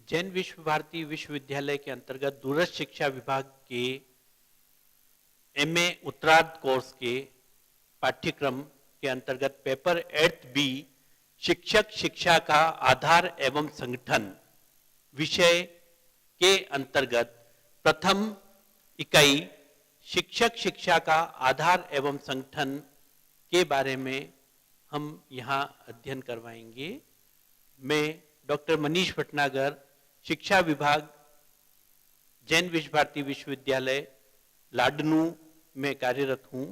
जैन विश्व भारती विश्वविद्यालय के अंतर्गत दूरस्थ शिक्षा विभाग के एमए उत्तरार्ध कोर्स के पाठ्यक्रम के अंतर्गत पेपर 8 बी शिक्षक शिक्षा का आधार एवं संगठन विषय के अंतर्गत प्रथम इकाई शिक्षक शिक्षा का आधार एवं संगठन के बारे में हम यहाँ अध्ययन करवाएंगे। मैं डॉक्टर मनीष भटनागर, शिक्षा विभाग, जैन विश्व भारती विश्वविद्यालय लाडनू में कार्यरत हूँ।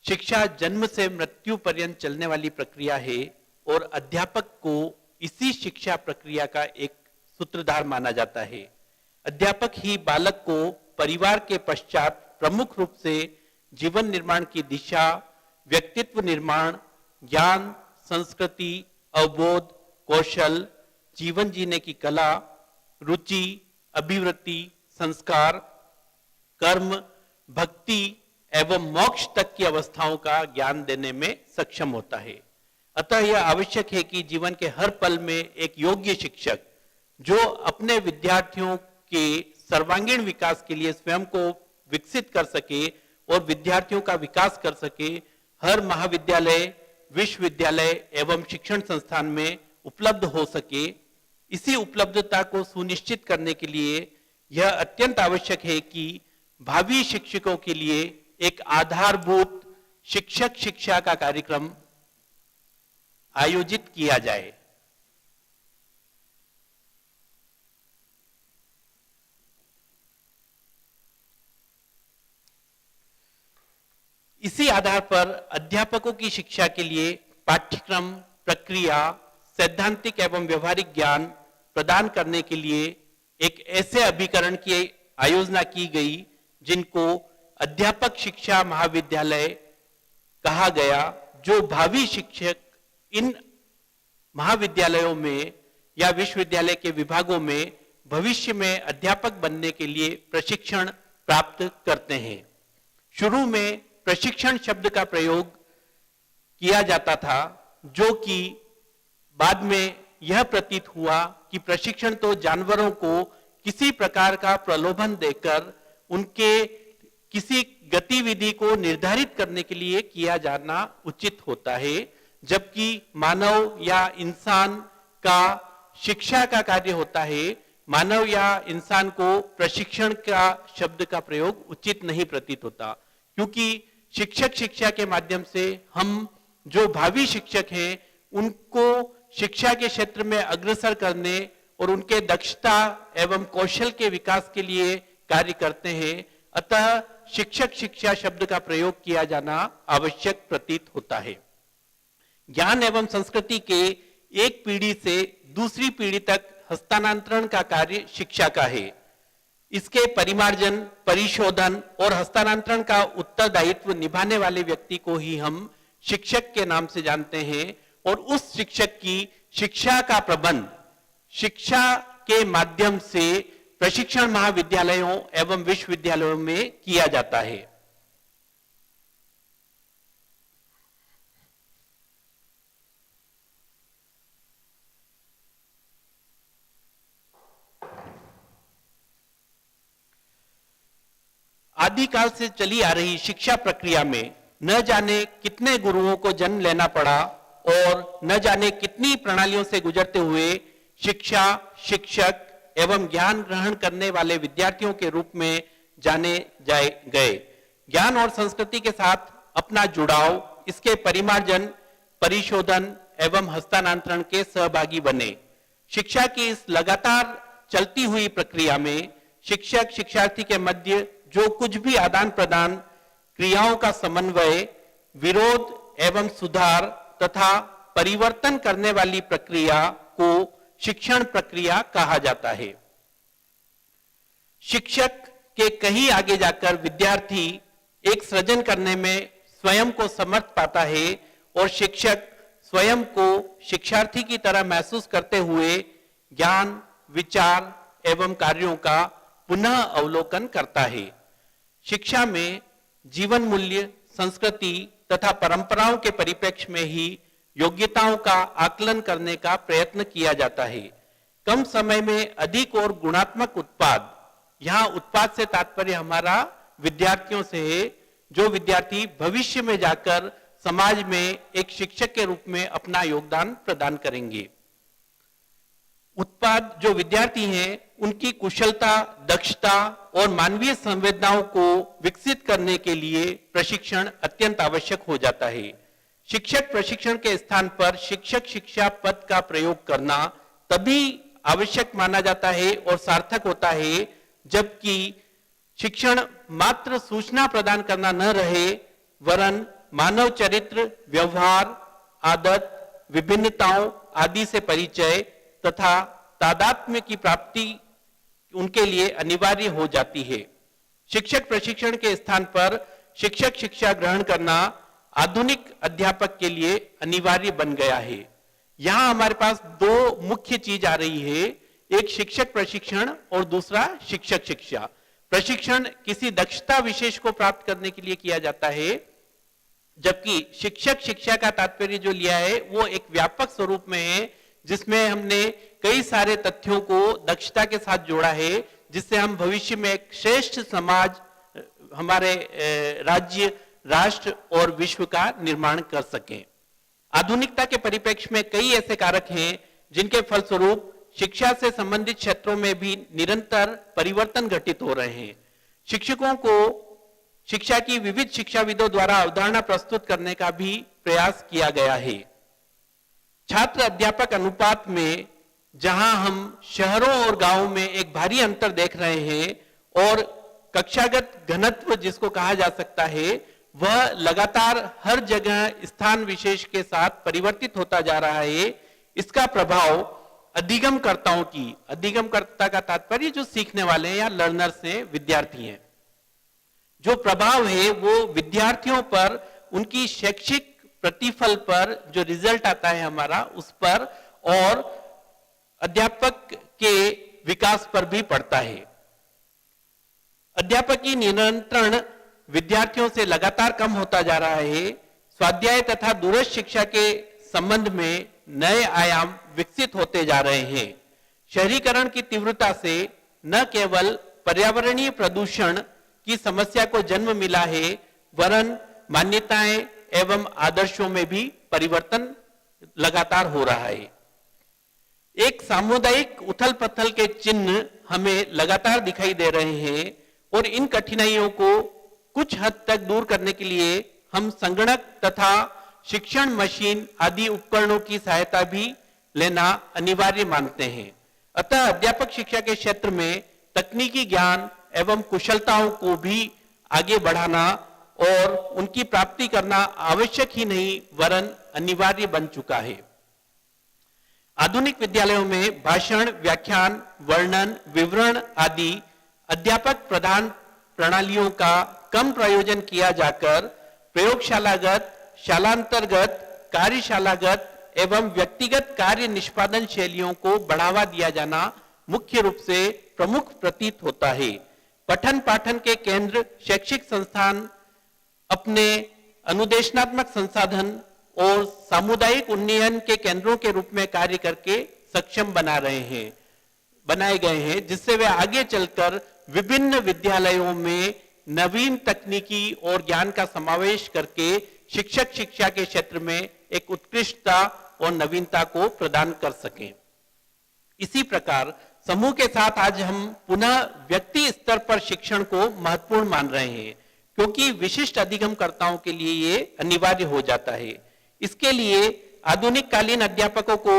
शिक्षा जन्म से मृत्यु पर्यंत चलने वाली प्रक्रिया है और अध्यापक को इसी शिक्षा प्रक्रिया का एक सूत्रधार माना जाता है। अध्यापक ही बालक को परिवार के पश्चात प्रमुख रूप से जीवन निर्माण की दिशा, व्यक्तित्व निर्माण, ज्ञान, संस्कृति, अवबोध, कौशल, जीवन जीने की कला, रुचि, अभिवृत्ति, संस्कार, कर्म, भक्ति एवं मोक्ष तक की अवस्थाओं का ज्ञान देने में सक्षम होता है। अतः यह आवश्यक है कि जीवन के हर पल में एक योग्य शिक्षक जो अपने विद्यार्थियों के सर्वांगीण विकास के लिए स्वयं को विकसित कर सके और विद्यार्थियों का विकास कर सके, हर महाविद्यालय, विश्वविद्यालय एवं शिक्षण संस्थान में उपलब्ध हो सके। इसी उपलब्धता को सुनिश्चित करने के लिए यह अत्यंत आवश्यक है कि भावी शिक्षकों के लिए एक आधारभूत शिक्षक शिक्षा का कार्यक्रम आयोजित किया जाए। इसी आधार पर अध्यापकों की शिक्षा के लिए पाठ्यक्रम, प्रक्रिया, सैद्धांतिक एवं व्यवहारिक ज्ञान प्रदान करने के लिए एक ऐसे अभिकरण की आयोजना की गई जिनको अध्यापक शिक्षा महाविद्यालय कहा गया, जो भावी शिक्षक इन महाविद्यालयों में या विश्वविद्यालय के विभागों में भविष्य में अध्यापक बनने के लिए प्रशिक्षण प्राप्त करते हैं। शुरू में प्रशिक्षण शब्द का प्रयोग किया जाता था, जो कि बाद में यह प्रतीत हुआ कि प्रशिक्षण तो जानवरों को किसी प्रकार का प्रलोभन देकर उनके किसी गतिविधि को निर्धारित करने के लिए किया जाना उचित होता है, जबकि मानव या इंसान का शिक्षा का कार्य होता है। मानव या इंसान को प्रशिक्षण का शब्द का प्रयोग उचित नहीं प्रतीत होता, क्योंकि शिक्षक शिक्षा के माध्यम से हम जो भावी शिक्षक हैं उनको शिक्षा के क्षेत्र में अग्रसर करने और उनके दक्षता एवं कौशल के विकास के लिए कार्य करते हैं। अतः शिक्षक शिक्षा शब्द का प्रयोग किया जाना आवश्यक प्रतीत होता है। ज्ञान एवं संस्कृति के एक पीढ़ी से दूसरी पीढ़ी तक हस्तांतरण का कार्य शिक्षा का है। इसके परिमार्जन, परिशोधन और हस्तांतरण का उत्तरदायित्व निभाने वाले व्यक्ति को ही हम शिक्षक के नाम से जानते हैं और उस शिक्षक की शिक्षा का प्रबंध शिक्षा के माध्यम से प्रशिक्षण महाविद्यालयों एवं विश्वविद्यालयों में किया जाता है। आदिकाल से चली आ रही शिक्षा प्रक्रिया में न जाने कितने गुरुओं को जन्म लेना पड़ा और न जाने कितनी प्रणालियों से गुजरते हुए शिक्षा, शिक्षक एवं ज्ञान ग्रहण करने वाले विद्यार्थियों के रूप में जाने गए। ज्ञान और संस्कृति के साथ अपना जुड़ाव, इसके परिमार्जन, परिशोधन एवं हस्तांतरण के सहभागी बने। शिक्षा की इस लगातार चलती हुई प्रक्रिया में शिक्षक शिक्षार्थी के मध्य जो कुछ भी आदान प्रदान, क्रियाओं का समन्वय, विरोध एवं सुधार तथा परिवर्तन करने वाली प्रक्रिया को शिक्षण प्रक्रिया कहा जाता है। शिक्षक के कहीं आगे जाकर विद्यार्थी एक सृजन करने में स्वयं को समर्थ पाता है और शिक्षक स्वयं को शिक्षार्थी की तरह महसूस करते हुए ज्ञान, विचार एवं कार्यों का पुनः अवलोकन करता है। शिक्षा में जीवन मूल्य, संस्कृति तथा परंपराओं के परिप्रेक्ष्य में ही योग्यताओं का आकलन करने का प्रयत्न किया जाता है। कम समय में अधिक और गुणात्मक उत्पाद। यहां उत्पाद से तात्पर्य हमारा विद्यार्थियों से है, जो विद्यार्थी भविष्य में जाकर समाज में एक शिक्षक के रूप में अपना योगदान प्रदान करेंगे। उत्पाद जो विद्यार्थी हैं उनकी कुशलता, दक्षता और मानवीय संवेदनाओं को विकसित करने के लिए प्रशिक्षण अत्यंत आवश्यक हो जाता है। शिक्षक प्रशिक्षण के स्थान पर शिक्षक शिक्षा पद का प्रयोग करना तभी आवश्यक माना जाता है और सार्थक होता है जबकि शिक्षण मात्र सूचना प्रदान करना न रहे, वरन मानव चरित्र, व्यवहार, आदत, विभिन्नताओं आदि से परिचय तथा तादात्म्य की प्राप्ति उनके लिए अनिवार्य हो जाती है। शिक्षक प्रशिक्षण के स्थान पर शिक्षक शिक्षा ग्रहण करना आधुनिक अध्यापक के लिए अनिवार्य बन गया है। यहां हमारे पास दो मुख्य चीज आ रही है, एक शिक्षक प्रशिक्षण और दूसरा शिक्षक शिक्षा। प्रशिक्षण किसी दक्षता विशेष को प्राप्त करने के लिए किया जाता है, जबकि शिक्षक शिक्षा का तात्पर्य जो लिया है वो एक व्यापक स्वरूप में है, जिसमें हमने कई सारे तथ्यों को दक्षता के साथ जोड़ा है, जिससे हम भविष्य में एक श्रेष्ठ समाज, हमारे राज्य, राष्ट्र और विश्व का निर्माण कर सकें। आधुनिकता के परिप्रेक्ष्य में कई ऐसे कारक हैं जिनके फलस्वरूप शिक्षा से संबंधित क्षेत्रों में भी निरंतर परिवर्तन घटित हो रहे हैं। शिक्षकों को शिक्षा की विविध शिक्षाविदों द्वारा अवधारणा प्रस्तुत करने का भी प्रयास किया गया है। छात्र अध्यापक अनुपात में जहां हम शहरों और गांवों में एक भारी अंतर देख रहे हैं और कक्षागत घनत्व जिसको कहा जा सकता है वह लगातार हर जगह स्थान विशेष के साथ परिवर्तित होता जा रहा है, इसका प्रभाव अधिगमकर्ताओं की, अधिगमकर्ता का तात्पर्य जो सीखने वाले हैं या लर्नर्स हैं, विद्यार्थी हैं, जो प्रभाव है वो विद्यार्थियों पर, उनकी शैक्षिक प्रतिफल पर, जो रिजल्ट आता है हमारा उस पर और अध्यापक के विकास पर भी पड़ता है। अध्यापक की नियंत्रण विद्यार्थियों से लगातार कम होता जा रहा है। स्वाध्याय तथा दूरस्थ शिक्षा के संबंध में नए आयाम विकसित होते जा रहे हैं। शहरीकरण की तीव्रता से न केवल पर्यावरणीय प्रदूषण की समस्या को जन्म मिला है, वरन मान्यताएं एवं आदर्शों में भी परिवर्तन लगातार हो रहा है। एक सामुदायिक उथल पथल के चिन्ह हमें लगातार दिखाई दे रहे हैं और इन कठिनाइयों को कुछ हद तक दूर करने के लिए हम संगणक तथा शिक्षण मशीन आदि उपकरणों की सहायता भी लेना अनिवार्य मानते हैं। अतः अध्यापक शिक्षा के क्षेत्र में तकनीकी ज्ञान एवं कुशलताओं को भी आगे बढ़ाना और उनकी प्राप्ति करना आवश्यक ही नहीं वरन अनिवार्य बन चुका है। आधुनिक विद्यालयों में भाषण, व्याख्यान, वर्णन, विवरण आदि अध्यापक प्रधान प्रणालियों का कम प्रयोजन किया जाकर प्रयोगशालागत, शालांतर्गत, कार्यशालागत एवं व्यक्तिगत कार्य निष्पादन शैलियों को बढ़ावा दिया जाना मुख्य रूप से प्रमुख प्रतीत होता है। पठन पाठन के केंद्र शैक्षिक संस्थान अपने अनुदेशनात्मक संसाधन और सामुदायिक उन्नयन के केंद्रों के रूप में कार्य करके सक्षम बनाए गए हैं, जिससे वे आगे चलकर विभिन्न विद्यालयों में नवीन तकनीकी और ज्ञान का समावेश करके शिक्षक शिक्षा के क्षेत्र में एक उत्कृष्टता और नवीनता को प्रदान कर सकें। इसी प्रकार समूह के साथ आज हम पुनः व्यक्ति स्तर पर शिक्षण को महत्वपूर्ण मान रहे हैं, क्योंकि विशिष्ट अधिगमकर्ताओं के लिए ये अनिवार्य हो जाता है। इसके लिए आधुनिक कालीन अध्यापकों को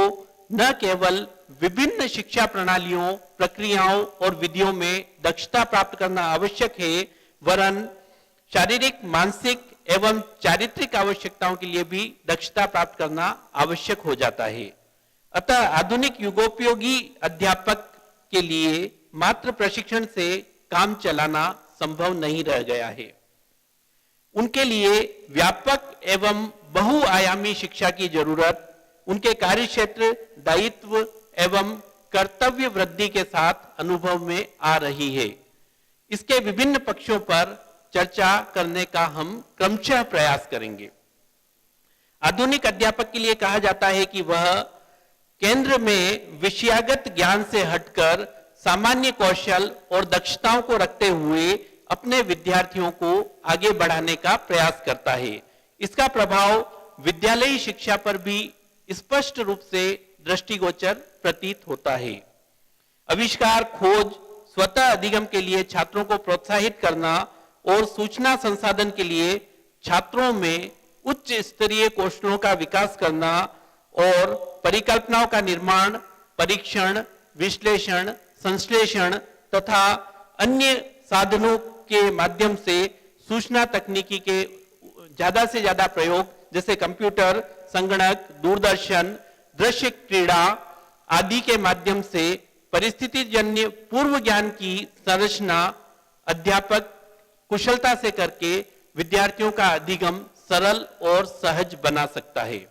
न केवल विभिन्न शिक्षा प्रणालियों, प्रक्रियाओं और विधियों में दक्षता प्राप्त करना आवश्यक है, वरन शारीरिक, मानसिक एवं चारित्रिक आवश्यकताओं के लिए भी दक्षता प्राप्त करना आवश्यक हो जाता है। अतः आधुनिक युगोपयोगी अध्यापक के लिए मात्र प्रशिक्षण से काम चलाना संभव नहीं रह गया है। उनके लिए व्यापक एवं बहुआयामी शिक्षा की जरूरत उनके कार्यक्षेत्र, दायित्व एवं कर्तव्य वृद्धि के साथ अनुभव में आ रही है। इसके विभिन्न पक्षों पर चर्चा करने का हम क्रमशः प्रयास करेंगे। आधुनिक अध्यापक के लिए कहा जाता है कि वह केंद्र में विषयागत ज्ञान से हटकर सामान्य कौशल और दक्षताओं को रखते हुए अपने विद्यार्थियों को आगे बढ़ाने का प्रयास करता है। इसका प्रभाव विद्यालयी शिक्षा पर भी स्पष्ट रूप से दृष्टिगोचर प्रतीत होता है। आविष्कार, खोज, स्वतः अधिगम के लिए छात्रों को प्रोत्साहित करना और सूचना संसाधन के लिए छात्रों में उच्च स्तरीय कौशलों का विकास करना और परिकल्पनाओं का निर्माण, परीक्षण, विश्लेषण, संश्लेषण तथा अन्य साधनों के माध्यम से सूचना तकनीकी के ज्यादा से ज्यादा प्रयोग जैसे कंप्यूटर, संगणक, दूरदर्शन, दृश्य क्रीड़ा आदि के माध्यम से परिस्थिति जन्य पूर्व ज्ञान की संरचना अध्यापक कुशलता से करके विद्यार्थियों का अधिगम सरल और सहज बना सकता है।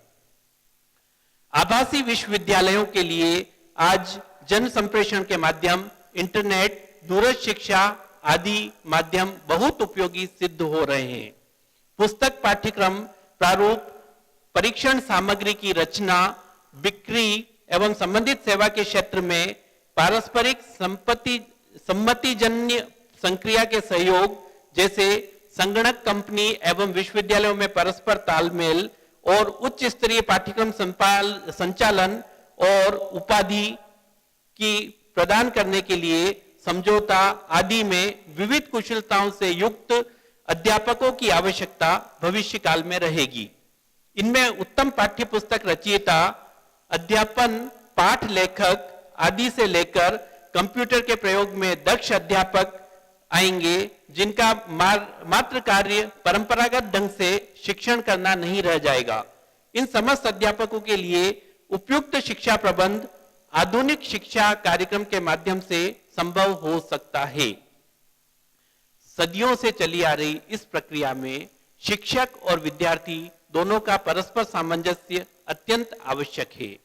आभासी विश्वविद्यालयों के लिए आज जन संप्रेषण के माध्यम, इंटरनेट, दूरस्थ शिक्षा आदि माध्यम बहुत उपयोगी सिद्ध हो रहे हैं। पुस्तक, पाठ्यक्रम, प्रारूप, परीक्षण सामग्री की रचना, बिक्री एवं संबंधित सेवा के क्षेत्र में पारस्परिक सम्मतिजन्य संक्रिया के सहयोग जैसे संगणक कंपनी एवं विश्वविद्यालयों में परस्पर तालमेल और उच्च स्तरीय पाठ्यक्रम संचालन और उपाधि की प्रदान करने के लिए समझौता आदि में विविध कुशलताओं से युक्त अध्यापकों की आवश्यकता भविष्य काल में रहेगी। इनमें उत्तम पाठ्य पुस्तक रचयिता, अध्यापन पाठ लेखक आदि से लेकर कंप्यूटर के प्रयोग में दक्ष अध्यापक आएंगे, जिनका मात्र कार्य परंपरागत ढंग से शिक्षण करना नहीं रह जाएगा। इन समस्त अध्यापकों के लिए उपयुक्त शिक्षा प्रबंध आधुनिक शिक्षा कार्यक्रम के माध्यम से संभव हो सकता है। सदियों से चली आ रही इस प्रक्रिया में शिक्षक और विद्यार्थी दोनों का परस्पर सामंजस्य अत्यंत आवश्यक है।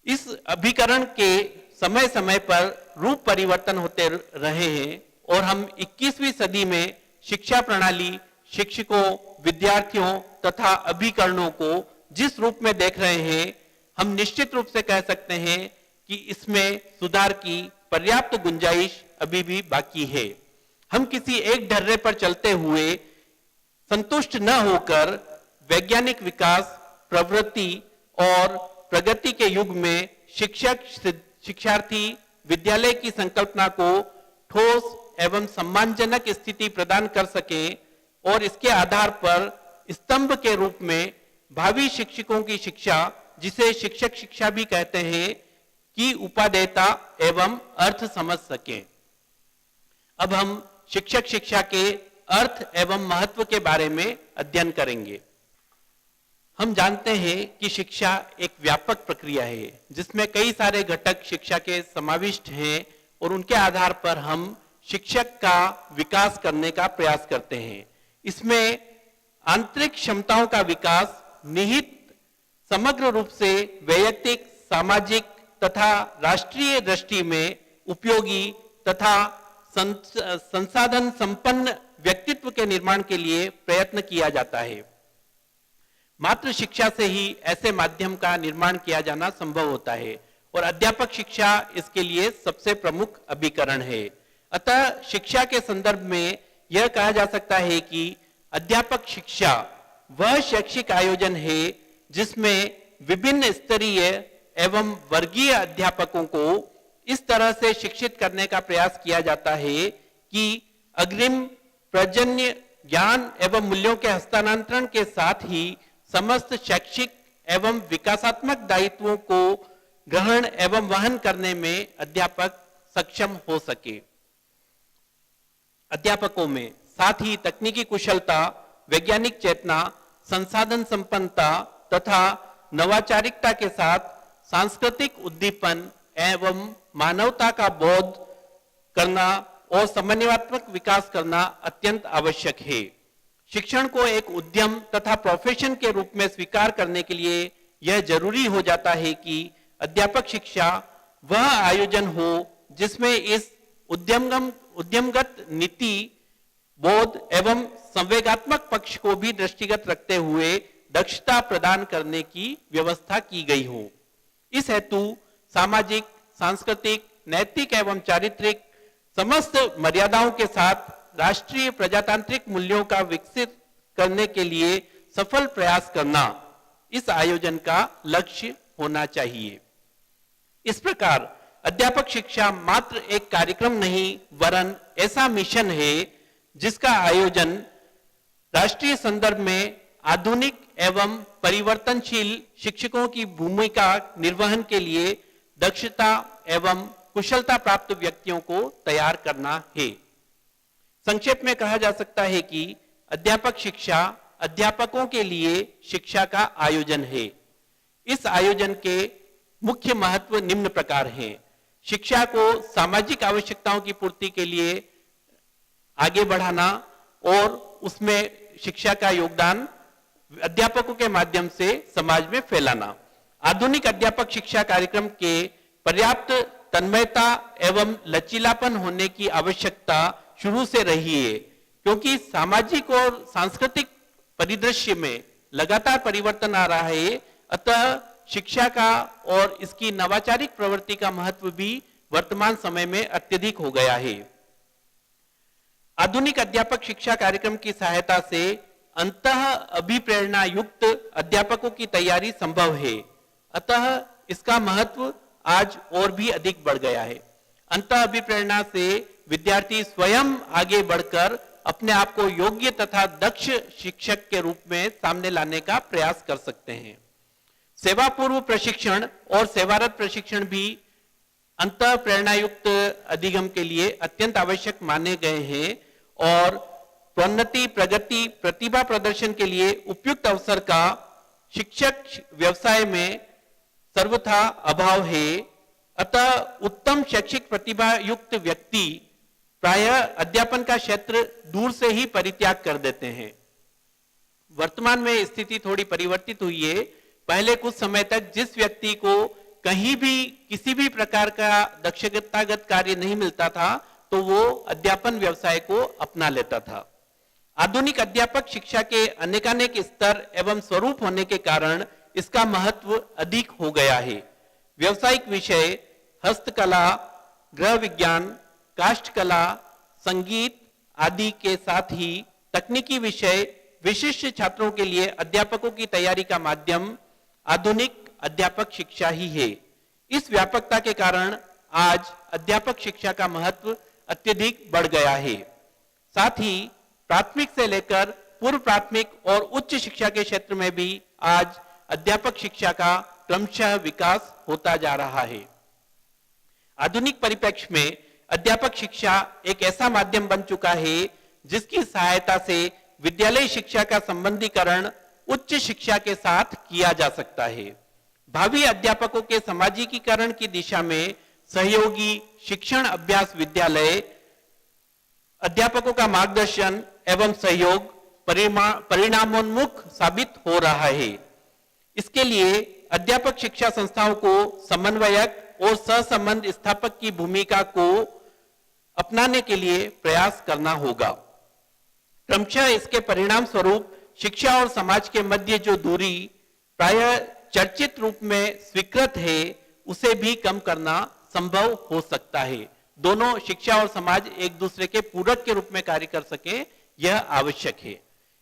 इस अभिकरण के समय समय पर रूप परिवर्तन होते रहे हैं और हम 21वीं सदी में शिक्षा प्रणाली, शिक्षकों, विद्यार्थियों तथा अभिकरणों को जिस रूप में देख रहे हैं, हम निश्चित रूप से कह सकते हैं कि इसमें सुधार की पर्याप्त गुंजाइश अभी भी बाकी है। हम किसी एक ढर्रे पर चलते हुए संतुष्ट न होकर वैज्ञानिक विकास, प्रवृत्ति और प्रगति के युग में शिक्षक, शिक्षार्थी विद्यालय की संकल्पना को ठोस एवं सम्मानजनक स्थिति प्रदान कर सके और इसके आधार पर स्तंभ के रूप में भावी शिक्षकों की शिक्षा, जिसे शिक्षक शिक्षा भी कहते हैं, की उपादेयता एवं अर्थ समझ सके। अब हम शिक्षक शिक्षा के अर्थ एवं महत्व के बारे में अध्ययन करेंगे। हम जानते हैं कि शिक्षा एक व्यापक प्रक्रिया है जिसमें कई सारे घटक शिक्षा के समाविष्ट हैं और उनके आधार पर हम शिक्षक का विकास करने का प्रयास करते हैं। इसमें आंतरिक क्षमताओं का विकास निहित समग्र रूप से वैयक्तिक, सामाजिक तथा राष्ट्रीय दृष्टि में उपयोगी तथा संसाधन संपन्न व्यक्तित्व के निर्माण के लिए प्रयत्न किया जाता है। मात्र शिक्षा से ही ऐसे माध्यम का निर्माण किया जाना संभव होता है और अध्यापक शिक्षा इसके लिए सबसे प्रमुख अभिकरण है। अतः शिक्षा के संदर्भ में यह कहा जा सकता है कि अध्यापक शिक्षा वह शैक्षिक आयोजन है जिसमें विभिन्न स्तरीय एवं वर्गीय अध्यापकों को इस तरह से शिक्षित करने का प्रयास किया जाता है कि अग्रिम प्रजन्य ज्ञान एवं मूल्यों के हस्तांतरण के साथ ही समस्त शैक्षिक एवं विकासात्मक दायित्वों को ग्रहण एवं वहन करने में अध्यापक सक्षम हो सके। अध्यापकों में साथ ही तकनीकी कुशलता, वैज्ञानिक चेतना, संसाधन संपन्नता तथा नवाचारिकता के साथ सांस्कृतिक उद्दीपन एवं मानवता का बोध करना और समन्वयात्मक विकास करना अत्यंत आवश्यक है। शिक्षण को एक उद्यम तथा प्रोफेशन के रूप में स्वीकार करने के लिए यह जरूरी हो जाता है कि अध्यापक शिक्षा वह आयोजन हो जिसमें इस उद्यमगत नीति, बोध एवं संवेगात्मक पक्ष को भी दृष्टिगत रखते हुए दक्षता प्रदान करने की व्यवस्था की गई हो। इस हेतु सामाजिक, सांस्कृतिक, नैतिक एवं चारित्रिक समस्त मर्यादाओं के साथ राष्ट्रीय प्रजातांत्रिक मूल्यों का विकसित करने के लिए सफल प्रयास करना इस आयोजन का लक्ष्य होना चाहिए। इस प्रकार अध्यापक शिक्षा मात्र एक कार्यक्रम नहीं वरन ऐसा मिशन है जिसका आयोजन राष्ट्रीय संदर्भ में आधुनिक एवं परिवर्तनशील शिक्षकों की भूमिका निर्वहन के लिए दक्षता एवं कुशलता प्राप्त व्यक्तियों को तैयार करना है। संक्षेप में कहा जा सकता है कि अध्यापक शिक्षा अध्यापकों के लिए शिक्षा का आयोजन है। इस आयोजन के मुख्य महत्व निम्न प्रकार हैं। शिक्षा को सामाजिक आवश्यकताओं की पूर्ति के लिए आगे बढ़ाना और उसमें शिक्षा का योगदान अध्यापकों के माध्यम से समाज में फैलाना। आधुनिक अध्यापक शिक्षा कार्यक्रम के पर्याप्त तन्मयता एवं लचीलापन होने की आवश्यकता शुरू से रही है, क्योंकि सामाजिक और सांस्कृतिक परिदृश्य में लगातार परिवर्तन आ रहा है। अतः शिक्षा का और इसकी नवाचारिक प्रवृत्ति का महत्व भी वर्तमान समय में अत्यधिक हो गया है। आधुनिक अध्यापक शिक्षा कार्यक्रम की सहायता से अंतः अभिप्रेरणा युक्त अध्यापकों की तैयारी संभव है। अतः इसका महत्व आज और भी अधिक बढ़ गया है। अंतः अभिप्रेरणा से विद्यार्थी स्वयं आगे बढ़कर अपने आप को योग्य तथा दक्ष शिक्षक के रूप में सामने लाने का प्रयास कर सकते हैं। सेवा पूर्व प्रशिक्षण और सेवारत प्रशिक्षण भी अंतः प्रेरणा युक्त अधिगम के लिए अत्यंत आवश्यक माने गए हैं और प्रोन्नति, प्रगति, प्रतिभा प्रदर्शन के लिए उपयुक्त अवसर का शिक्षक व्यवसाय में सर्वथा अभाव है। अतः उत्तम शैक्षिक प्रतिभा युक्त व्यक्ति प्रायः अध्यापन का क्षेत्र दूर से ही परित्याग कर देते हैं। वर्तमान में स्थिति थोड़ी परिवर्तित हुई है। पहले कुछ समय तक जिस व्यक्ति को कहीं भी किसी भी प्रकार का दक्षतागत कार्य नहीं मिलता था तो वो अध्यापन व्यवसाय को अपना लेता था। आधुनिक अध्यापक शिक्षा के अनेकानेक स्तर एवं स्वरूप होने के कारण इसका महत्व अधिक हो गया है। व्यवसायिक विषय, हस्तकला, गृह विज्ञान, काष्ठकला, संगीत आदि के साथ ही तकनीकी विषय विशिष्ट छात्रों के लिए अध्यापकों की तैयारी का माध्यम आधुनिक अध्यापक शिक्षा ही है। इस व्यापकता के कारण आज अध्यापक शिक्षा का महत्व अत्यधिक बढ़ गया है। साथ ही प्राथमिक से लेकर पूर्व प्राथमिक और उच्च शिक्षा के क्षेत्र में भी आज अध्यापक शिक्षा का क्रमशः विकास होता जा रहा है। आधुनिक परिप्रेक्ष्य में अध्यापक शिक्षा एक ऐसा माध्यम बन चुका है जिसकी सहायता से विद्यालय शिक्षा का संबंधीकरण उच्च शिक्षा के साथ किया जा सकता है। भावी अध्यापकों के सामाजिकीकरण की दिशा में सहयोगी शिक्षण अभ्यास विद्यालय अध्यापकों का मार्गदर्शन एवं सहयोग परिणामोन्मुख साबित हो रहा है। इसके लिए अध्यापक शिक्षा संस्थाओं को समन्वयक और सहसंबंध स्थापक की भूमिका को अपनाने के लिए प्रयास करना होगा। क्रमशः इसके परिणाम स्वरूप शिक्षा और समाज के मध्य जो दूरी प्रायः चर्चित रूप में स्वीकृत है उसे भी कम करना संभव हो सकता है। दोनों शिक्षा और समाज एक दूसरे के पूरक के रूप में कार्य कर सके, यह आवश्यक है।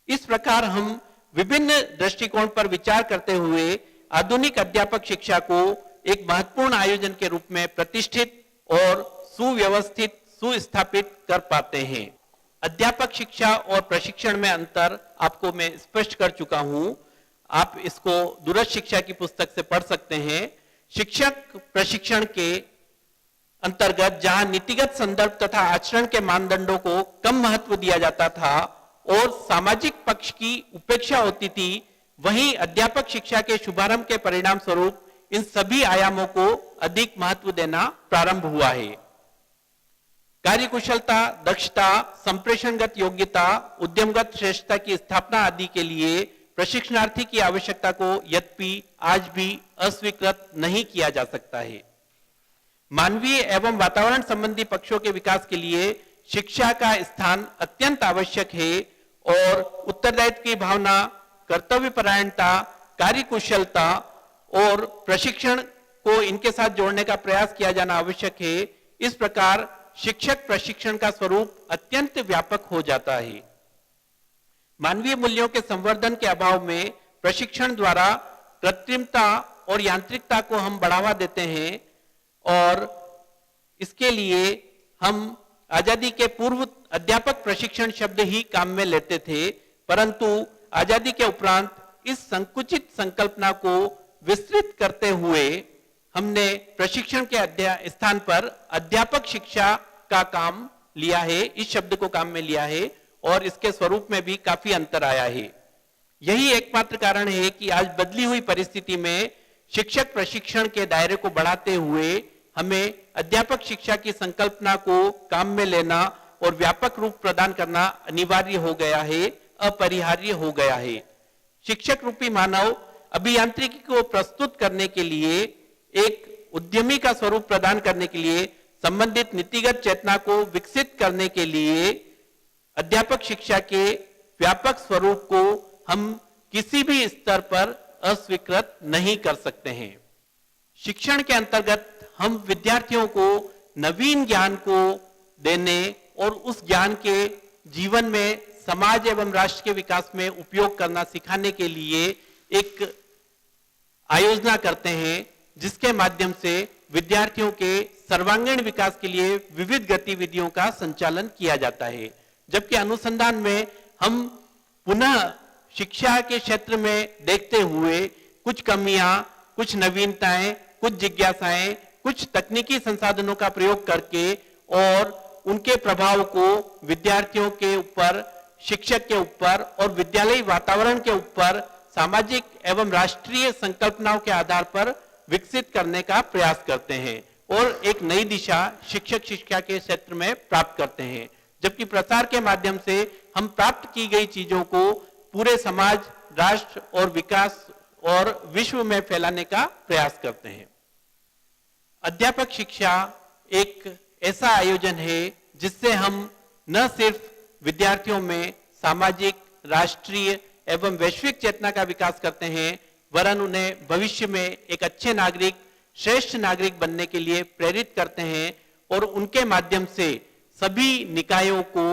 इस प्रकार हम विभिन्न दृष्टिकोण पर विचार करते हुए आधुनिक अध्यापक शिक्षा को एक महत्वपूर्ण आयोजन के रूप में प्रतिष्ठित और सुव्यवस्थित सुस्थापित कर पाते हैं। अध्यापक शिक्षा और प्रशिक्षण में अंतर आपको मैं स्पष्ट कर चुका हूं। आप इसको दूरस्थ शिक्षा की पुस्तक से पढ़ सकते हैं। शिक्षक प्रशिक्षण के अंतर्गत जहां नीतिगत संदर्भ तथा आचरण के मानदंडों को कम महत्व दिया जाता था और सामाजिक पक्ष की उपेक्षा होती थी, वहीं अध्यापक शिक्षा के शुभारंभ के परिणाम स्वरूप इन सभी आयामों को अधिक महत्व देना प्रारंभ हुआ है। कार्यकुशलता, दक्षता, संप्रेषणगत योग्यता, उद्यमगत श्रेष्ठता की स्थापना आदि के लिए प्रशिक्षणार्थी की आवश्यकता को यद्यपि आज भी अस्वीकृत नहीं किया जा सकता है। मानवीय एवं वातावरण संबंधी पक्षों के विकास के लिए शिक्षा का स्थान अत्यंत आवश्यक है और उत्तरदायित्व की भावना, कर्तव्यपरायणता, कार्यकुशलता और प्रशिक्षण को इनके साथ जोड़ने का प्रयास किया जाना आवश्यक है। इस प्रकार शिक्षक प्रशिक्षण का स्वरूप अत्यंत व्यापक हो जाता है। मानवीय मूल्यों के संवर्धन के अभाव में प्रशिक्षण द्वारा कृत्रिमता और यांत्रिकता को हम बढ़ावा देते हैं और इसके लिए हम आजादी के पूर्व अध्यापक प्रशिक्षण शब्द ही काम में लेते थे, परंतु आजादी के उपरांत इस संकुचित संकल्पना को विस्तृत करते हुए हमने प्रशिक्षण के स्थान पर अध्यापक शिक्षा का काम लिया है, इस शब्द को काम में लिया है और इसके स्वरूप में भी काफी अंतर आया है। यही एकमात्र कारण है कि आज बदली हुई परिस्थिति में शिक्षक प्रशिक्षण के दायरे को बढ़ाते हुए हमें अध्यापक शिक्षा की संकल्पना को काम में लेना और व्यापक रूप प्रदान करना अनिवार्य हो गया है, अपरिहार्य हो गया है। शिक्षक रूपी मानव अभियांत्रिकी को प्रस्तुत करने के लिए, एक उद्यमी का स्वरूप प्रदान करने के लिए, संबंधित नीतिगत चेतना को विकसित करने के लिए अध्यापक शिक्षा के व्यापक स्वरूप को हम किसी भी स्तर पर अस्वीकृत नहीं कर सकते हैं। शिक्षण के अंतर्गत हम विद्यार्थियों को नवीन ज्ञान को देने और उस ज्ञान के जीवन में समाज एवं राष्ट्र के विकास में उपयोग करना सिखाने के लिए एक आयोजना करते हैं, जिसके माध्यम से विद्यार्थियों के सर्वांगीण विकास के लिए विविध गतिविधियों का संचालन किया जाता है। जबकि अनुसंधान में हम पुनः शिक्षा के क्षेत्र में देखते हुए कुछ कमियां, कुछ नवीनताएं, कुछ जिज्ञासाएं, कुछ तकनीकी संसाधनों का प्रयोग करके और उनके प्रभाव को विद्यार्थियों के ऊपर, शिक्षक के ऊपर और विद्यालयी वातावरण के ऊपर सामाजिक एवं राष्ट्रीय संकल्पनाओं के आधार पर विकसित करने का प्रयास करते हैं और एक नई दिशा शिक्षक शिक्षा के क्षेत्र में प्राप्त करते हैं। जबकि प्रसार के माध्यम से हम प्राप्त की गई चीजों को पूरे समाज, राष्ट्र और विकास और विश्व में फैलाने का प्रयास करते हैं। अध्यापक शिक्षा एक ऐसा आयोजन है जिससे हम न सिर्फ विद्यार्थियों में सामाजिक, राष्ट्रीय एवं वैश्विक चेतना का विकास करते हैं, वरन उन्हें भविष्य में एक अच्छे नागरिक, श्रेष्ठ नागरिक बनने के लिए प्रेरित करते हैं और उनके माध्यम से सभी निकायों को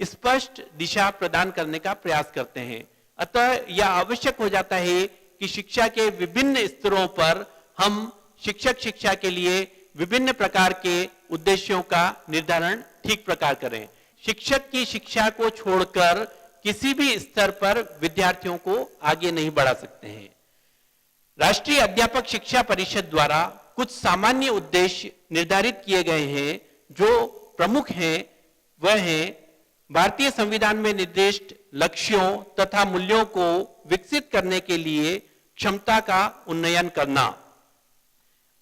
स्पष्ट दिशा प्रदान करने का प्रयास करते हैं। अतः यह आवश्यक हो जाता है कि शिक्षा के विभिन्न स्तरों पर हम शिक्षक शिक्षा के लिए विभिन्न प्रकार के उद्देश्यों का निर्धारण ठीक प्रकार करें। शिक्षक की शिक्षा को छोड़कर किसी भी स्तर पर विद्यार्थियों को आगे नहीं बढ़ा सकते हैं। राष्ट्रीय अध्यापक शिक्षा परिषद द्वारा कुछ सामान्य उद्देश्य निर्धारित किए गए हैं। जो प्रमुख हैं वह हैं भारतीय संविधान में निर्दिष्ट लक्ष्यों तथा मूल्यों को विकसित करने के लिए क्षमता का उन्नयन करना,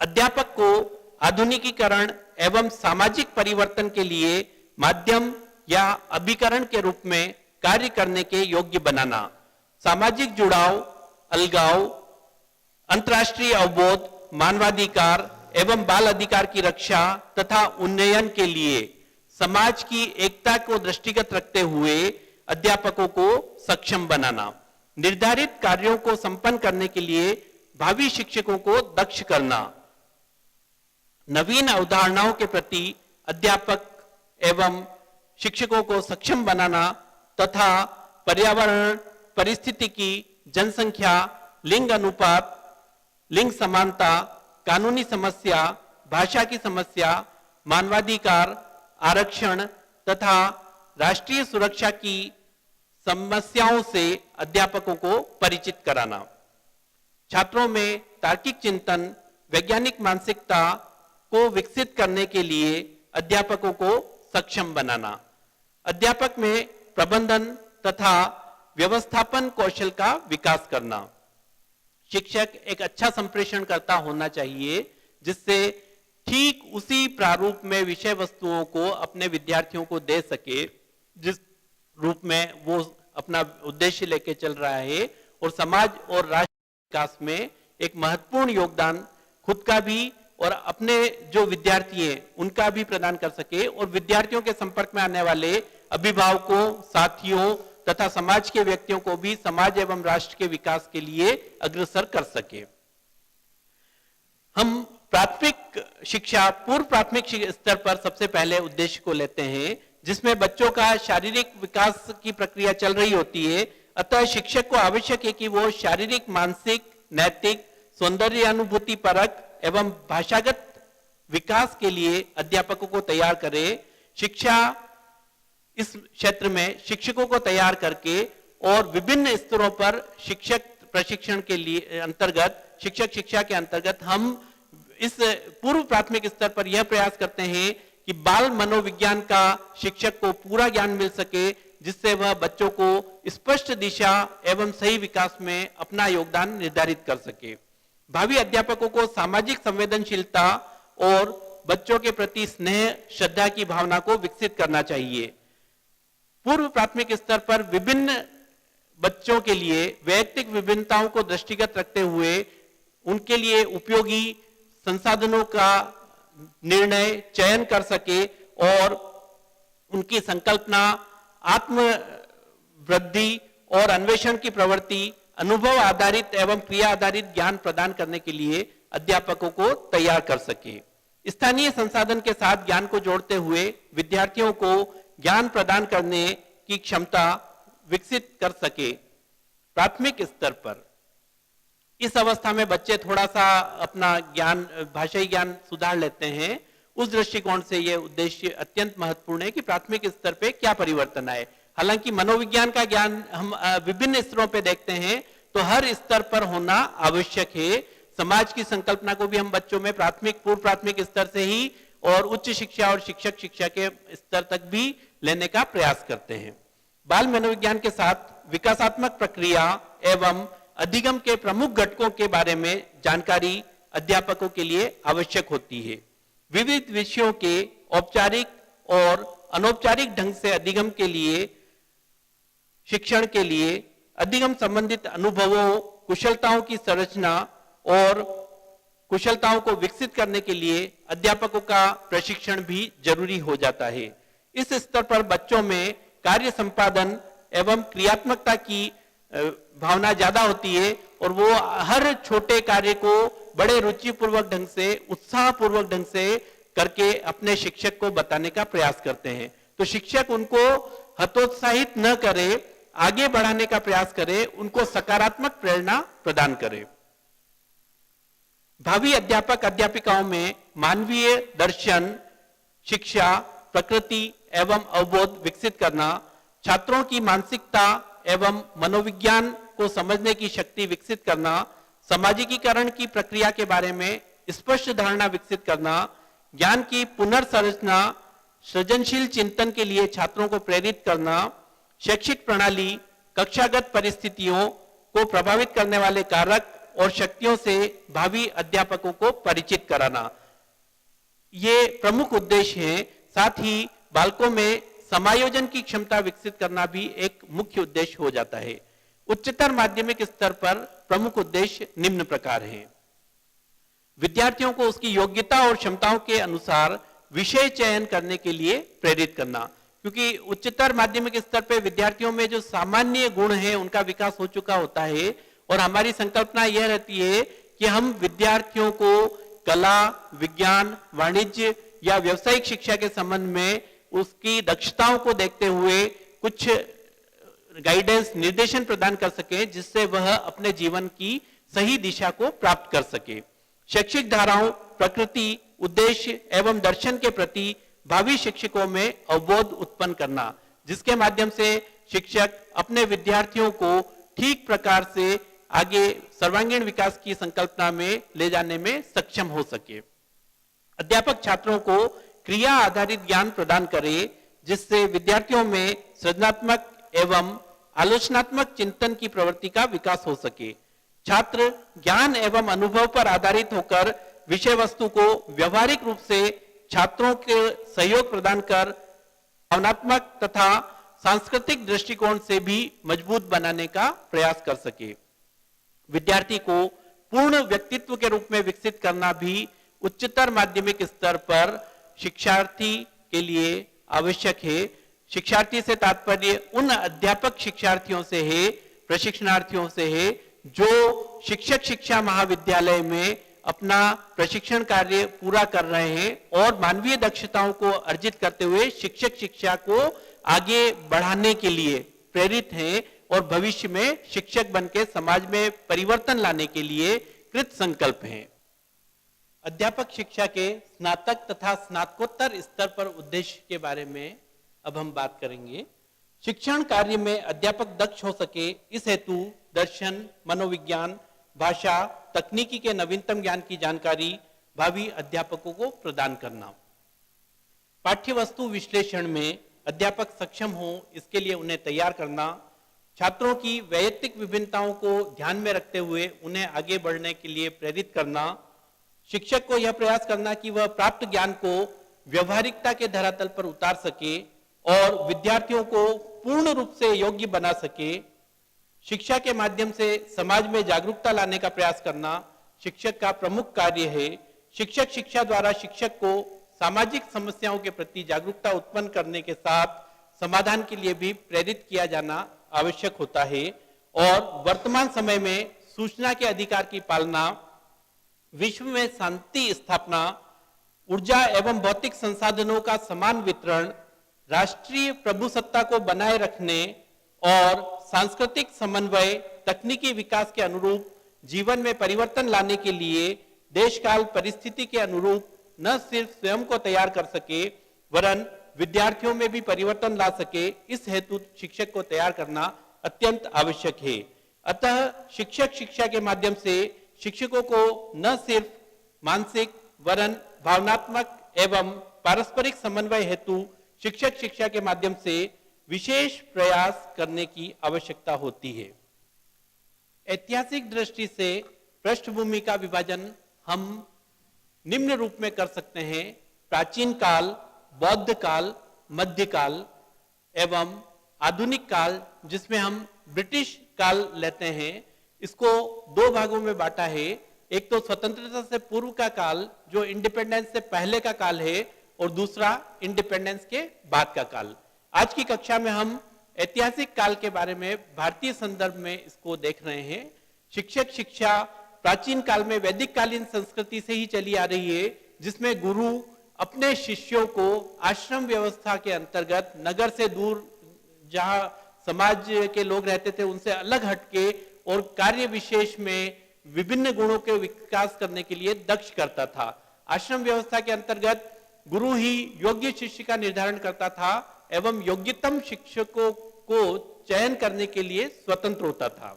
अध्यापक को आधुनिकीकरण एवं सामाजिक परिवर्तन के लिए माध्यम या अभिकरण के रूप में कार्य करने के योग्य बनाना, सामाजिक जुड़ाव, अलगाव, अंतर्राष्ट्रीय अवबोध, मानवाधिकार एवं बाल अधिकार की रक्षा तथा उन्नयन के लिए समाज की एकता को दृष्टिगत रखते हुए अध्यापकों को सक्षम बनाना, निर्धारित कार्यों को संपन्न करने के लिए भावी शिक्षकों को दक्ष करना, नवीन अवधारणाओं के प्रति अध्यापक एवं शिक्षकों को सक्षम बनाना तथा पर्यावरण, पारिस्थितिकी, जनसंख्या, लिंग अनुपात, लिंग समानता, कानूनी समस्या, भाषा की समस्या, मानवाधिकार, आरक्षण तथा राष्ट्रीय सुरक्षा की समस्याओं से अध्यापकों को परिचित कराना, छात्रों में तार्किक चिंतन, वैज्ञानिक मानसिकता को विकसित करने के लिए अध्यापकों को सक्षम बनाना, अध्यापक में प्रबंधन तथा व्यवस्थापन कौशल का विकास करना। शिक्षक एक अच्छा संप्रेषणकर्ता होना चाहिए जिससे ठीक उसी प्रारूप में विषय वस्तुओं को अपने विद्यार्थियों को दे सके जिस रूप में वो अपना उद्देश्य लेके चल रहा है और समाज और राष्ट्र विकास में एक महत्वपूर्ण योगदान खुद का भी और अपने जो विद्यार्थी हैं उनका भी प्रदान कर सके और विद्यार्थियों के संपर्क में आने वाले अभिभावकों, साथियों तथा समाज के व्यक्तियों को भी समाज एवं राष्ट्र के विकास के लिए अग्रसर कर सके। हम प्राथमिक शिक्षा, पूर्व प्राथमिक स्तर पर सबसे पहले उद्देश्य को लेते हैं, जिसमें बच्चों का शारीरिक विकास की प्रक्रिया चल रही होती है। अतः शिक्षक को आवश्यक है कि वो शारीरिक, मानसिक, नैतिक, सौंदर्य अनुभूति परक एवं भाषागत विकास के लिए अध्यापकों को तैयार करे। शिक्षा इस क्षेत्र में शिक्षकों को तैयार करके और विभिन्न स्तरों पर शिक्षक प्रशिक्षण के लिए अंतर्गत, शिक्षक शिक्षा के अंतर्गत हम इस पूर्व प्राथमिक स्तर पर यह प्रयास करते हैं कि बाल मनोविज्ञान का शिक्षक को पूरा ज्ञान मिल सके, जिससे वह बच्चों को स्पष्ट दिशा एवं सही विकास में अपना योगदान निर्धारित कर सके। भावी अध्यापकों को सामाजिक संवेदनशीलता और बच्चों के प्रति स्नेह, श्रद्धा की भावना को विकसित करना चाहिए। पूर्व प्राथमिक स्तर पर विभिन्न बच्चों के लिए वैयक्तिक विभिन्नताओं को दृष्टिगत रखते हुए उनके लिए उपयोगी संसाधनों का निर्णय चयन कर सके और उनकी संकल्पना, आत्म वृद्धि और अन्वेषण की प्रवृत्ति, अनुभव आधारित एवं क्रिया आधारित ज्ञान प्रदान करने के लिए अध्यापकों को तैयार कर सके। स्थानीय संसाधन के साथ ज्ञान को जोड़ते हुए विद्यार्थियों को ज्ञान प्रदान करने की क्षमता विकसित कर सके। प्राथमिक स्तर पर इस अवस्था में बच्चे थोड़ा सा अपना ज्ञान, भाषाई ज्ञान सुधार लेते हैं। उस दृष्टिकोण से यह उद्देश्य अत्यंत महत्वपूर्ण है कि प्राथमिक स्तर पे क्या परिवर्तन आए। हालांकि मनोविज्ञान का ज्ञान हम विभिन्न स्तरों पे देखते हैं, तो हर स्तर पर होना आवश्यक है। समाज की संकल्पना को भी हम बच्चों में प्राथमिक, पूर्व प्राथमिक स्तर से ही और उच्च शिक्षा और शिक्षक शिक्षा के स्तर तक भी लेने का प्रयास करते हैं। बाल मनोविज्ञान के साथ विकासात्मक प्रक्रिया एवं अधिगम के प्रमुख घटकों के बारे में जानकारी अध्यापकों के लिए आवश्यक होती है। विविध विषयों के औपचारिक और अनौपचारिक ढंग से अधिगम के लिए, शिक्षण के लिए अधिगम संबंधित अनुभवों, कुशलताओं की संरचना और कुशलताओं को विकसित करने के लिए अध्यापकों का प्रशिक्षण भी जरूरी हो जाता है। इस स्तर पर बच्चों में कार्य संपादन एवं क्रियात्मकता की भावना ज्यादा होती है और वो हर छोटे कार्य को बड़े रुचिपूर्वक ढंग से, उत्साहपूर्वक ढंग से करके अपने शिक्षक को बताने का प्रयास करते हैं। तो शिक्षक उनको हतोत्साहित न करे, आगे बढ़ाने का प्रयास करे, उनको सकारात्मक प्रेरणा प्रदान करे। भावी अध्यापक अध्यापिकाओं में मानवीय दर्शन, शिक्षा, प्रकृति एवं अवबोध विकसित करना, छात्रों की मानसिकता एवं मनोविज्ञान को समझने की शक्ति विकसित करना, सामाजिकीकरण की प्रक्रिया के बारे में स्पष्ट धारणा विकसित करना, ज्ञान की पुनर्संरचना, सृजनशील चिंतन के लिए छात्रों को प्रेरित करना, शैक्षिक प्रणाली, कक्षागत परिस्थितियों को प्रभावित करने वाले कारक और शक्तियों से भावी अध्यापकों को परिचित कराना, ये प्रमुख उद्देश्य हैं। साथ ही बालकों में समायोजन की क्षमता विकसित करना भी एक मुख्य उद्देश्य हो जाता है। उच्चतर माध्यमिक स्तर पर प्रमुख उद्देश्य निम्न प्रकार हैं। विद्यार्थियों को उसकी योग्यता और क्षमताओं के अनुसार विषय चयन करने के लिए प्रेरित करना, क्योंकि उच्चतर माध्यमिक स्तर पर विद्यार्थियों में जो सामान्य गुण है उनका विकास हो चुका होता है और हमारी संकल्पना यह रहती है कि हम विद्यार्थियों को कला, विज्ञान, वाणिज्य या व्यावसायिक शिक्षा के संबंध में उसकी दक्षताओं को देखते हुए कुछ गाइडेंस, निर्देशन प्रदान कर सके, जिससे वह अपने जीवन की सही दिशा को प्राप्त कर सके। शैक्षिक धाराओं, प्रकृति, उद्देश्य एवं दर्शन के प्रति भावी शिक्षकों में अवबोध उत्पन्न करना, जिसके माध्यम से शिक्षक अपने विद्यार्थियों को ठीक प्रकार से आगे सर्वांगीण विकास की संकल्पना में ले जाने में सक्षम हो सके। अध्यापक छात्रों को क्रिया आधारित ज्ञान प्रदान करे, जिससे विद्यार्थियों में सृजनात्मक एवं आलोचनात्मक चिंतन की प्रवृत्ति का विकास हो सके। छात्र ज्ञान एवं अनुभव पर आधारित होकर विषय वस्तु को व्यवहारिक रूप से छात्रों के सहयोग प्रदान कर भावनात्मक तथा सांस्कृतिक दृष्टिकोण से भी मजबूत बनाने का प्रयास कर सके। विद्यार्थी को पूर्ण व्यक्तित्व के रूप में विकसित करना भी उच्चतर माध्यमिक स्तर पर शिक्षार्थी के लिए आवश्यक है। शिक्षार्थी से तात्पर्य उन अध्यापक शिक्षार्थियों से है, प्रशिक्षणार्थियों से है, जो शिक्षक शिक्षा महाविद्यालय में अपना प्रशिक्षण कार्य पूरा कर रहे हैं और मानवीय दक्षताओं को अर्जित करते हुए शिक्षक शिक्षा को आगे बढ़ाने के लिए प्रेरित हैं और भविष्य में शिक्षक बनकर समाज में परिवर्तन लाने के लिए कृत संकल्प हैं। अध्यापक शिक्षा के स्नातक तथा स्नातकोत्तर स्तर पर उद्देश्य के बारे में अब हम बात करेंगे। शिक्षण कार्य में अध्यापक दक्ष हो सके, इस हेतु दर्शन, मनोविज्ञान, भाषा, तकनीकी के नवीनतम ज्ञान की जानकारी भावी अध्यापकों को प्रदान करना। पाठ्य वस्तु विश्लेषण में अध्यापक सक्षम हो, इसके लिए उन्हें तैयार करना। छात्रों की वैयक्तिक विभिन्नताओं को ध्यान में रखते हुए उन्हें आगे बढ़ने के लिए प्रेरित करना। शिक्षक को यह प्रयास करना कि वह प्राप्त ज्ञान को व्यवहारिकता के धरातल पर उतार सके और विद्यार्थियों को पूर्ण रूप से योग्य बना सके। शिक्षा के माध्यम से समाज में जागरूकता लाने का प्रयास करना शिक्षक का प्रमुख कार्य है। शिक्षक शिक्षा द्वारा शिक्षक को सामाजिक समस्याओं के प्रति जागरूकता उत्पन्न करने के साथ समाधान के लिए भी प्रेरित किया जाना आवश्यक होता है। और वर्तमान समय में सूचना के अधिकार की पालना, विश्व में शांति स्थापना, ऊर्जा एवं भौतिक संसाधनों का समान वितरण, राष्ट्रीय प्रभुसत्ता को बनाए रखने और सांस्कृतिक समन्वय, तकनीकी विकास के अनुरूप जीवन में परिवर्तन लाने के लिए देश काल परिस्थिति के अनुरूप न सिर्फ स्वयं को तैयार कर सके वरन विद्यार्थियों में भी परिवर्तन ला सके, इस हेतु शिक्षक को तैयार करना अत्यंत आवश्यक है। अतः शिक्षक शिक्षा के माध्यम से शिक्षकों को न सिर्फ मानसिक वरन भावनात्मक एवं पारस्परिक समन्वय हेतु शिक्षक शिक्षा के माध्यम से विशेष प्रयास करने की आवश्यकता होती है। ऐतिहासिक दृष्टि से पृष्ठभूमि का विभाजन हम निम्न रूप में कर सकते हैं: प्राचीन काल, बौद्ध काल, मध्यकाल एवं आधुनिक काल, जिसमें हम ब्रिटिश काल लेते हैं। इसको दो भागों में बांटा है। एक तो स्वतंत्रता से पूर्व का काल जो इंडिपेंडेंस से पहले का काल है और दूसरा इंडिपेंडेंस के बाद का काल। आज की कक्षा में हम ऐतिहासिक काल के बारे में भारतीय संदर्भ में इसको देख रहे हैं। शिक्षक शिक्षा प्राचीन काल में वैदिक कालीन संस्कृति से ही चली आ रही है, जिसमें गुरु अपने शिष्यों को आश्रम व्यवस्था के अंतर्गत नगर से दूर जहां समाज के लोग रहते थे उनसे अलग हटके और कार्य विशेष में विभिन्न गुणों के विकास करने के लिए दक्ष करता था। आश्रम व्यवस्था के अंतर्गत गुरु ही योग्य शिष्य का निर्धारण करता था एवं योग्यतम शिक्षकों को चयन करने के लिए स्वतंत्र होता था।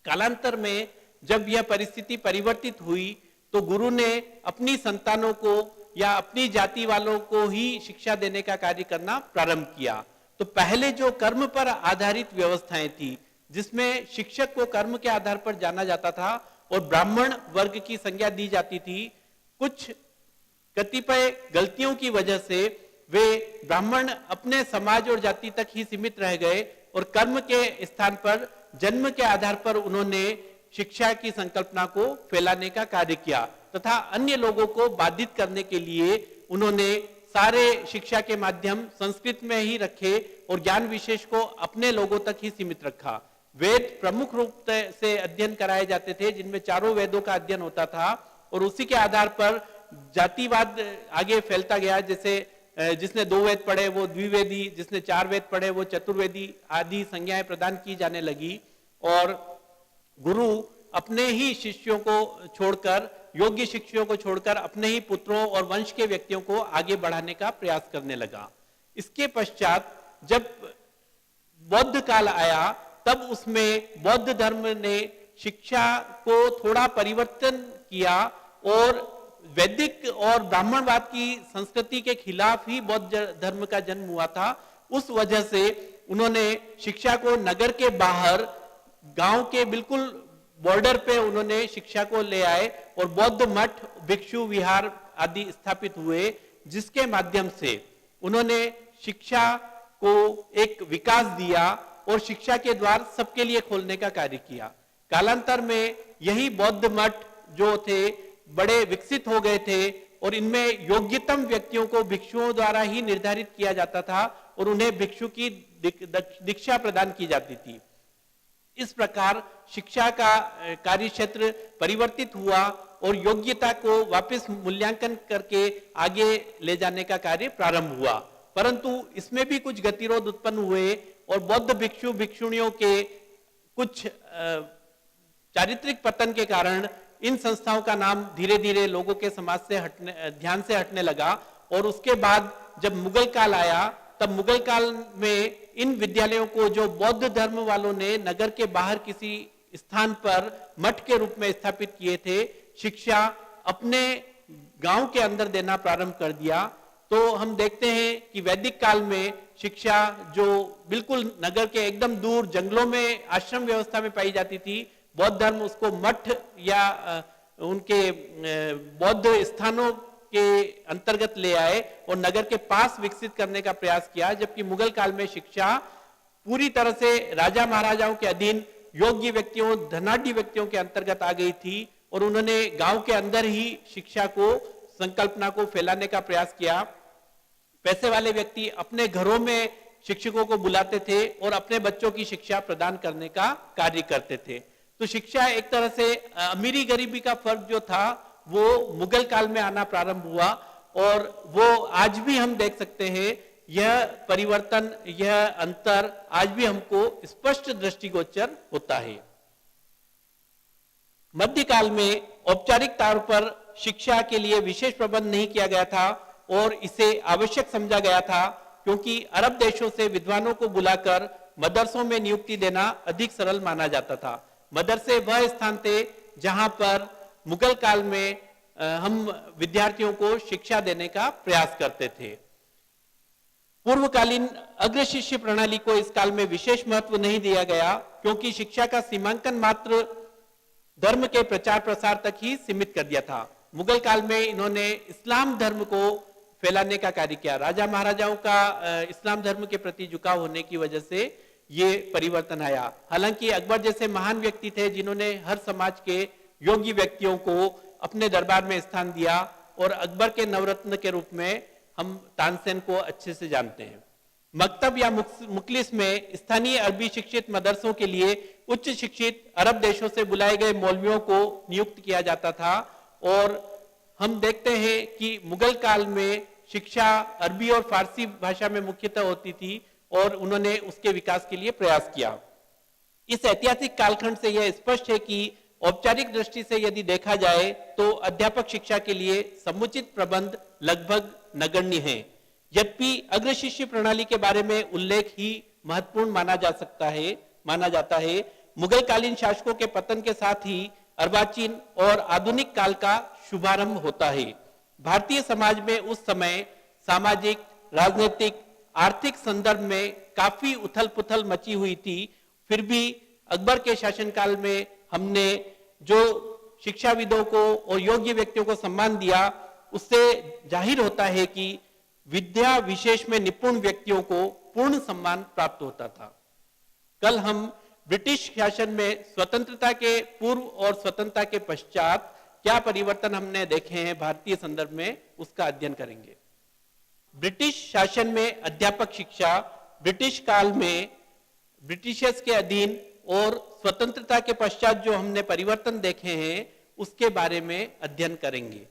कालांतर में जब यह परिस्थिति परिवर्तित हुई तो गुरु ने अपनी संतानों को या अपनी जाति वालों को ही शिक्षा देने का कार्य करना प्रारंभ किया। तो पहले जो कर्म पर आधारित व्यवस्थाएं थी, जिसमें शिक्षक को कर्म के आधार पर जाना जाता था और ब्राह्मण वर्ग की संज्ञा दी जाती थी, कुछ कतिपय गलतियों की वजह से वे ब्राह्मण अपने समाज और जाति तक ही सीमित रह गए और कर्म के स्थान पर जन्म के आधार पर उन्होंने शिक्षा की संकल्पना को फैलाने का कार्य किया तथा अन्य लोगों को बाधित करने के लिए उन्होंने सारे शिक्षा के माध्यम संस्कृत में ही रखे और ज्ञान विशेष को अपने लोगों तक ही सीमित रखा। वेद प्रमुख रूप से अध्ययन कराए जाते थे, जिनमें चारों वेदों का अध्ययन होता था और उसी के आधार पर जातिवाद आगे फैलता गया। जैसे जिसने 2 वेद पढ़े वो द्विवेदी, जिसने 4 वेद पढ़े वो चतुर्वेदी आदि संज्ञाएं प्रदान की जाने लगी और गुरु अपने ही शिष्यों को छोड़कर, योग्य शिष्यों को छोड़कर अपने ही पुत्रों और वंश के व्यक्तियों को आगे बढ़ाने का प्रयास करने लगा। इसके पश्चात जब बौद्ध काल आया तब उसमें बौद्ध धर्म ने शिक्षा को थोड़ा परिवर्तन किया और वैदिक और ब्राह्मणवाद की संस्कृति के खिलाफ ही बौद्ध धर्म का जन्म हुआ था। उस वजह से उन्होंने शिक्षा को नगर के बाहर, गांव के बिल्कुल बॉर्डर पे उन्होंने शिक्षा को ले आए और बौद्ध मठ, भिक्षु विहार आदि स्थापित हुए, जिसके माध्यम से उन्होंने शिक्षा को एक विकास दिया और शिक्षा के द्वार सबके लिए खोलने का कार्य किया। कालांतर में यही बौद्ध मठ जो थे बड़े विकसित हो गए थे और इनमें योग्यतम व्यक्तियों को भिक्षुओं द्वारा ही निर्धारित किया जाता था और उन्हें भिक्षु की दीक्षा प्रदान की जाती थी। इस प्रकार शिक्षा का कार्य क्षेत्र परिवर्तित हुआ और योग्यता को वापस मूल्यांकन करके आगे ले जाने का कार्य प्रारंभ हुआ। परंतु इसमें भी कुछ गतिरोध उत्पन्न हुए और बौद्ध भिक्षु भिक्षुणियों के कुछ चारित्रिक पतन के कारण इन संस्थाओं का नाम धीरे धीरे लोगों के समाज से ध्यान से हटने लगा। और उसके बाद जब मुगल काल आया तब मुगल काल में इन विद्यालयों को जो बौद्ध धर्म वालों ने नगर के बाहर किसी स्थान पर मठ के रूप में स्थापित किए थे, शिक्षा अपने गांव के अंदर देना प्रारंभ कर दिया। तो हम देखते हैं कि वैदिक काल में शिक्षा जो बिल्कुल नगर के एकदम दूर जंगलों में आश्रम व्यवस्था में पाई जाती थी, बौद्ध धर्म उसको मठ या उनके बौद्ध स्थानों के अंतर्गत ले आए और नगर के पास विकसित करने का प्रयास किया। जबकि मुगल काल में शिक्षा पूरी तरह से राजा महाराजाओं के अधीन योग्य व्यक्तियों, धनाढ्य व्यक्तियों के अंतर्गत आ गई थी और उन्होंने गांव के अंदर ही शिक्षा को, संकल्पना को फैलाने का प्रयास किया। पैसे वाले व्यक्ति अपने घरों में शिक्षकों को बुलाते थे और अपने बच्चों की शिक्षा प्रदान करने का कार्य करते थे। तो शिक्षा एक तरह से अमीरी गरीबी का फर्क जो था वो मुगल काल में आना प्रारंभ हुआ और वो आज भी हम देख सकते हैं। यह परिवर्तन, यह अंतर आज भी हमको स्पष्ट दृष्टिगोचर होता है। मध्यकाल में औपचारिक तौर पर शिक्षा के लिए विशेष प्रबंध नहीं किया गया था और इसे आवश्यक समझा गया था, क्योंकि अरब देशों से विद्वानों को बुलाकर मदरसों में नियुक्ति देना अधिक सरल माना जाता था। मदरसे वह स्थान थे जहां पर मुगल काल में हम विद्यार्थियों को शिक्षा देने का प्रयास करते थे। पूर्वकालीन अग्र शिष्य प्रणाली को इस काल में विशेष महत्व नहीं दिया गया, क्योंकि शिक्षा का सीमांकन मात्र धर्म के प्रचार प्रसार तक ही सीमित कर दिया था। मुगल काल में इन्होंने इस्लाम धर्म को फैलाने का कार्य किया। राजा महाराजाओं का इस्लाम धर्म के प्रति झुकाव होने की वजह से ये परिवर्तन आया। हालांकि अकबर जैसे महान व्यक्ति थे जिन्होंने हर समाज के योग्य व्यक्तियों को अपने दरबार में स्थान दिया और अकबर के नवरत्न के रूप में हम तानसेन को अच्छे से जानते हैं। मकतब या मुखलिस में स्थानीय अरबी शिक्षित मदरसों के लिए उच्च शिक्षित अरब देशों से बुलाए गए मौलवियों को नियुक्त किया जाता था और हम देखते हैं कि मुगल काल में शिक्षा अरबी और फारसी भाषा में मुख्यतः होती थी और उन्होंने उसके विकास के लिए प्रयास किया। इस ऐतिहासिक कालखंड से यह स्पष्ट है कि औपचारिक दृष्टि से यदि देखा जाए तो अध्यापक शिक्षा के लिए समुचित प्रबंध लगभग नगण्य है। यद्यपि अग्र शिष्य प्रणाली के बारे में उल्लेख ही महत्वपूर्ण माना जाता है। मुगल कालीन शासकों के पतन के साथ ही अर्वाचीन और आधुनिक काल का शुभारंभ होता है। भारतीय समाज में उस समय सामाजिक, राजनीतिक, आर्थिक संदर्भ में काफी उथल पुथल मची हुई थी। फिर भी अकबर के शासनकाल में हमने जो शिक्षाविदों को और योग्य व्यक्तियों को सम्मान दिया, उससे जाहिर होता है कि विद्या विशेष में निपुण व्यक्तियों को पूर्ण सम्मान प्राप्त होता था। कल हम ब्रिटिश शासन में स्वतंत्रता के पूर्व और स्वतंत्रता के पश्चात क्या परिवर्तन हमने देखे हैं भारतीय संदर्भ में, उसका अध्ययन करेंगे। ब्रिटिश शासन में अध्यापक शिक्षा ब्रिटिश काल में ब्रिटिशर्स के अधीन और स्वतंत्रता के पश्चात जो हमने परिवर्तन देखे हैं उसके बारे में अध्ययन करेंगे।